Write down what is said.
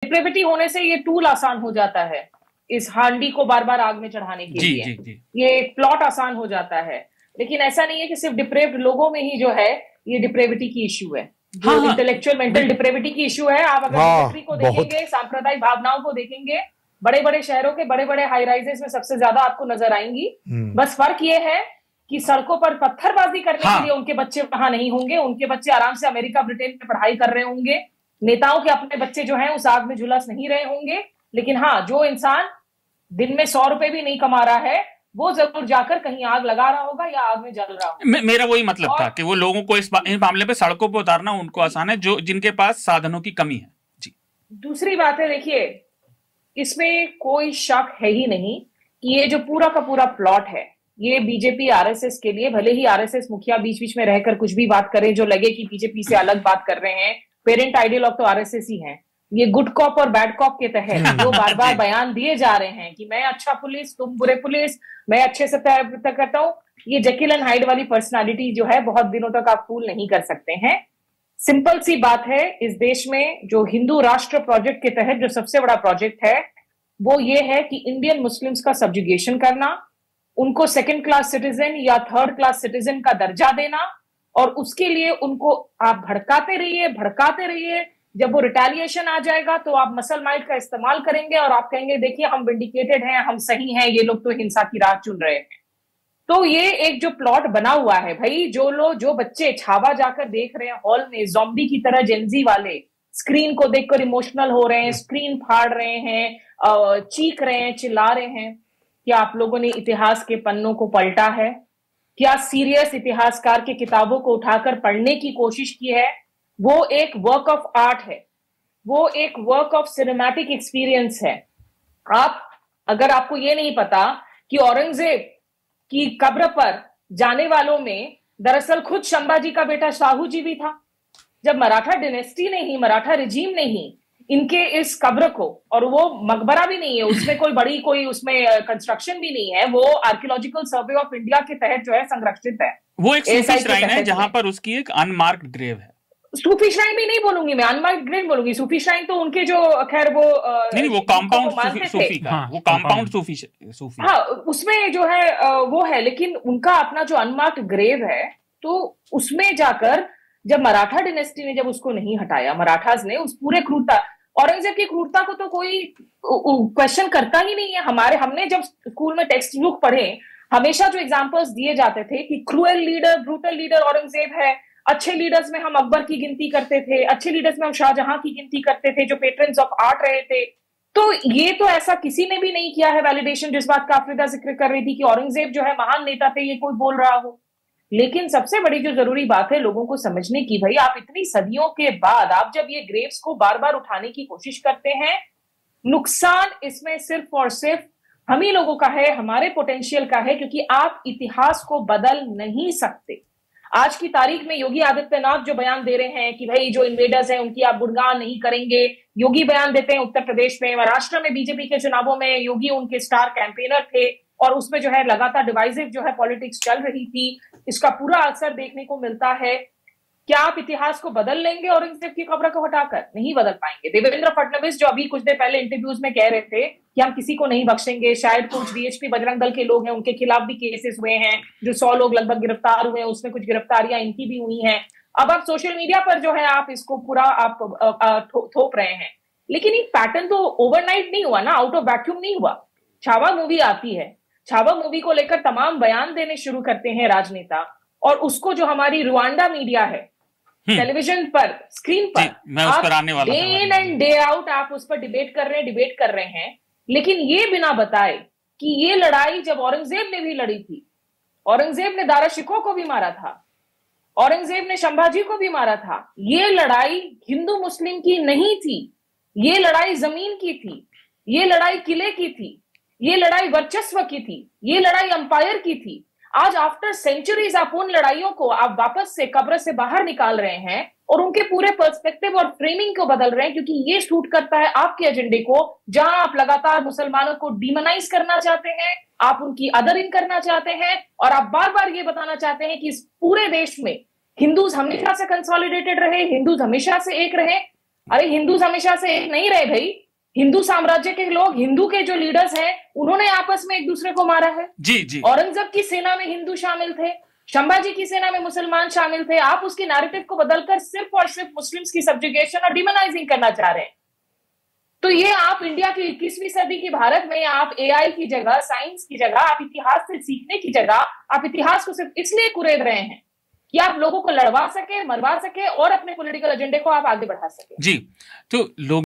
Depravity होने से ये टूल आसान हो जाता है इस हांडी को बार बार आग में चढ़ाने के लिए। जी। ये प्लॉट आसान हो जाता है, लेकिन ऐसा नहीं है कि सिर्फ डिप्रेव्ड लोगों में ही जो है ये डिप्रेविटी की इश्यू है, जो इंटेलेक्चुअल मेंटल डिप्रेविटी की इश्यू है। आप अगर मिलिट्री को देखेंगे, सांप्रदायिक भावनाओं को देखेंगे, बड़े बड़े शहरों के बड़े बड़े हाई राइजेस में सबसे ज्यादा आपको नजर आएंगी। बस फर्क ये है कि सड़कों पर पत्थरबाजी करने के लिए उनके बच्चे वहां नहीं होंगे, उनके बच्चे आराम से अमेरिका ब्रिटेन में पढ़ाई कर रहे होंगे। नेताओं के अपने बच्चे जो हैं उस आग में झुलस नहीं रहे होंगे। लेकिन हाँ, जो इंसान दिन में 100 रुपए भी नहीं कमा रहा है वो जरूर जाकर कहीं आग लगा रहा होगा या आग में जल रहा होगा। मेरा वही मतलब था कि वो लोगों को इस मामले पे सड़कों पे उतारना उनको आसान है जो जिनके पास साधनों की कमी है। जी, दूसरी बात है, देखिए इसमें कोई शक है ही नहीं कि ये जो पूरा का पूरा प्लॉट है ये बीजेपी आरएसएस के लिए, भले ही आरएसएस मुखिया बीच बीच में रहकर कुछ भी बात करें जो लगे कि बीजेपी से अलग बात कर रहे हैं, पेरेंट आइडियल तो आरएसएस ही है। ये गुड कॉप और बैड कॉप के तहत जो बार बार बयान दिए जा रहे हैं कि मैं अच्छा पुलिस, तुम बुरे पुलिस, मैं अच्छे से तय करता हूं, ये जेकिल एंड हाइड वाली पर्सनालिटी जो है बहुत दिनों तक आप फूल नहीं कर सकते हैं। सिंपल सी बात है, इस देश में जो हिंदू राष्ट्र प्रोजेक्ट के तहत जो सबसे बड़ा प्रोजेक्ट है वो ये है कि इंडियन मुस्लिम्स का सब्जुगेशन करना, उनको सेकंड क्लास सिटीजन या थर्ड क्लास सिटीजन का दर्जा देना, और उसके लिए उनको आप भड़काते रहिए। जब वो रिटेलिएशन आ जाएगा तो आप मसल माइट का इस्तेमाल करेंगे और आप कहेंगे देखिए हम विंडिकेटेड हैं, हम सही हैं, ये लोग तो हिंसा की राह चुन रहे हैं। तो ये एक जो प्लॉट बना हुआ है भाई, जो बच्चे छावा जाकर देख रहे हैं हॉल में ज़ॉम्बी की तरह, जेंजी वाले स्क्रीन को देखकर इमोशनल हो रहे हैं, स्क्रीन फाड़ रहे हैं, चीख रहे हैं, चिल्ला रहे हैं, क्या आप लोगों ने इतिहास के पन्नों को पलटा है? क्या सीरियस इतिहासकार की किताबों को उठाकर पढ़ने की कोशिश की है? वो एक वर्क ऑफ आर्ट है, वो एक वर्क ऑफ सिनेमैटिक एक्सपीरियंस है। अगर आपको ये नहीं पता कि औरंगजेब की कब्र पर जाने वालों में दरअसल खुद संभाजी का बेटा शाहू जी भी था। जब मराठा डिनेस्टी ने ही, मराठा रिजीम ने ही इनके इस कब्र को, और वो मकबरा भी नहीं है, उसमें कोई उसमें कंस्ट्रक्शन भी नहीं है, वो आर्कियोलॉजिकल सर्वे ऑफ इंडिया के तहत जो है संरक्षित है। वो एक सूफी श्राइन है जहां पर उसकी एक अनमार्क्ड ग्रेव है। सूफी श्राइन भी नहीं बोलूंगी मैं, अनमार्क्ड ग्रेव बोलूंगी। सूफी श्राइन तो उनके जो, खैर वो नहीं, वो कंपाउंड सूफी का, वो कंपाउंड सूफी। हाँ, उसमें जो है वो है, लेकिन उनका अपना जो अनमार्क्ड ग्रेव है, तो उसमें जाकर जब मराठा डिनेस्टी ने जब उसको नहीं हटाया, मराठास ने उस पूरे क्रूरता, औरंगजेब की क्रूरता को तो कोई क्वेश्चन करता ही नहीं है। हमने जब स्कूल में टेक्स्ट बुक पढ़े, हमेशा जो एग्जांपल्स दिए जाते थे कि cruel leader, brutal leader Aurangzeb है, अच्छे लीडर्स में हम अकबर की गिनती करते थे, अच्छे लीडर्स में हम शाहजहां की गिनती करते थे जो पेट्रन्स ऑफ आर्ट रहे थे। तो ये तो ऐसा किसी ने भी नहीं किया है वैलिडेशन, जिस बात का आफरीदा जिक्र कर रही थी कि औरंगजेब जो है महान नेता थे, ये कोई बोल रहा हो। लेकिन सबसे बड़ी जो जरूरी बात है लोगों को समझने की, भाई आप इतनी सदियों के बाद आप जब ये ग्रेव्स को बार बार उठाने की कोशिश करते हैं, नुकसान इसमें सिर्फ और सिर्फ हम ही लोगों का है, हमारे पोटेंशियल का है, क्योंकि आप इतिहास को बदल नहीं सकते। आज की तारीख में योगी आदित्यनाथ जो बयान दे रहे हैं कि भाई जो इन्वेडर्स हैं उनकी आप गुणगान नहीं करेंगे, योगी बयान देते हैं उत्तर प्रदेश में, महाराष्ट्र में बीजेपी के चुनावों में योगी उनके स्टार कैंपेनर थे, और उसमें जो है लगातार डिवाइसिव जो है पॉलिटिक्स चल रही थी। इसका पूरा असर देखने को मिलता है। क्या आप इतिहास को बदल लेंगे औरंगजेब की कब्र को हटाकर? नहीं बदल पाएंगे। देवेंद्र फडणवीस जो अभी कुछ देर पहले इंटरव्यूज में कह रहे थे कि हम किसी को नहीं बख्शेंगे, शायद कुछ वीएचपी बजरंग दल के लोग हैं उनके खिलाफ भी केसेस हुए हैं, जो 100 लोग लगभग गिरफ्तार हुए हैं, उसमें कुछ गिरफ्तारियां इनकी भी हुई हैं। अब आप सोशल मीडिया पर जो है आप इसको पूरा आप थोप रहे हैं, लेकिन ये पैटर्न तो ओवरनाइट नहीं हुआ ना, आउट ऑफ वैक्यूम नहीं हुआ। छावा मूवी आती है, छावा मूवी को लेकर तमाम बयान देने शुरू करते हैं राजनेता, और उसको जो हमारी रुआंडा मीडिया है टेलीविजन पर, स्क्रीन पर, day in and day out आप उस पर डिबेट कर रहे हैं, लेकिन ये बिना बताए कि ये लड़ाई जब औरंगजेब ने भी लड़ी थी, औरंगजेब ने दारा शिकोह को भी मारा था, औरंगजेब ने संभाजी को भी मारा था, ये लड़ाई हिंदू मुस्लिम की नहीं थी, ये लड़ाई जमीन की थी, ये लड़ाई किले की थी, ये लड़ाई वर्चस्व की थी, ये लड़ाई अंपायर की थी। आज आफ्टर सेंचुरीज आप उन लड़ाइयों को आप वापस से कब्र से बाहर निकाल रहे हैं और उनके पूरे पर्सपेक्टिव और फ्रेमिंग को बदल रहे हैं, क्योंकि ये सूट करता है आपके एजेंडे को, जहां आप लगातार मुसलमानों को डिमोनाइज करना चाहते हैं, आप उनकी अदरिंग करना चाहते हैं, और आप बार बार ये बताना चाहते हैं कि इस पूरे देश में हिंदूज हमेशा से कंसोलिडेटेड रहे, हिंदूज हमेशा से एक रहे। अरे हिंदूज हमेशा से एक नहीं रहे भाई। हिंदू साम्राज्य के लोग, हिंदू के जो लीडर्स हैं, उन्होंने आपस में एक दूसरे को मारा है। जी जी। औरंगजेब की सेना में हिंदू शामिल थे, संभाजी की सेना में मुसलमान शामिल थे। आप उसकी नैरेटिव को बदलकर सिर्फ और सिर्फ मुस्लिम्स की सब्जुगेशन और डिमोनाइजिंग करना चाह रहे हैं। तो ये आप इंडिया की 21वीं सदी की भारत में आप एआई की जगह, साइंस की जगह, आप इतिहास से सीखने की जगह, आप इतिहास को सिर्फ इसलिए कुरेद रहे हैं कि आप लोगों को लड़वा सके, मरवा सके और अपने पॉलिटिकल एजेंडे को आप आगे बढ़ा सके। जी, तो लोग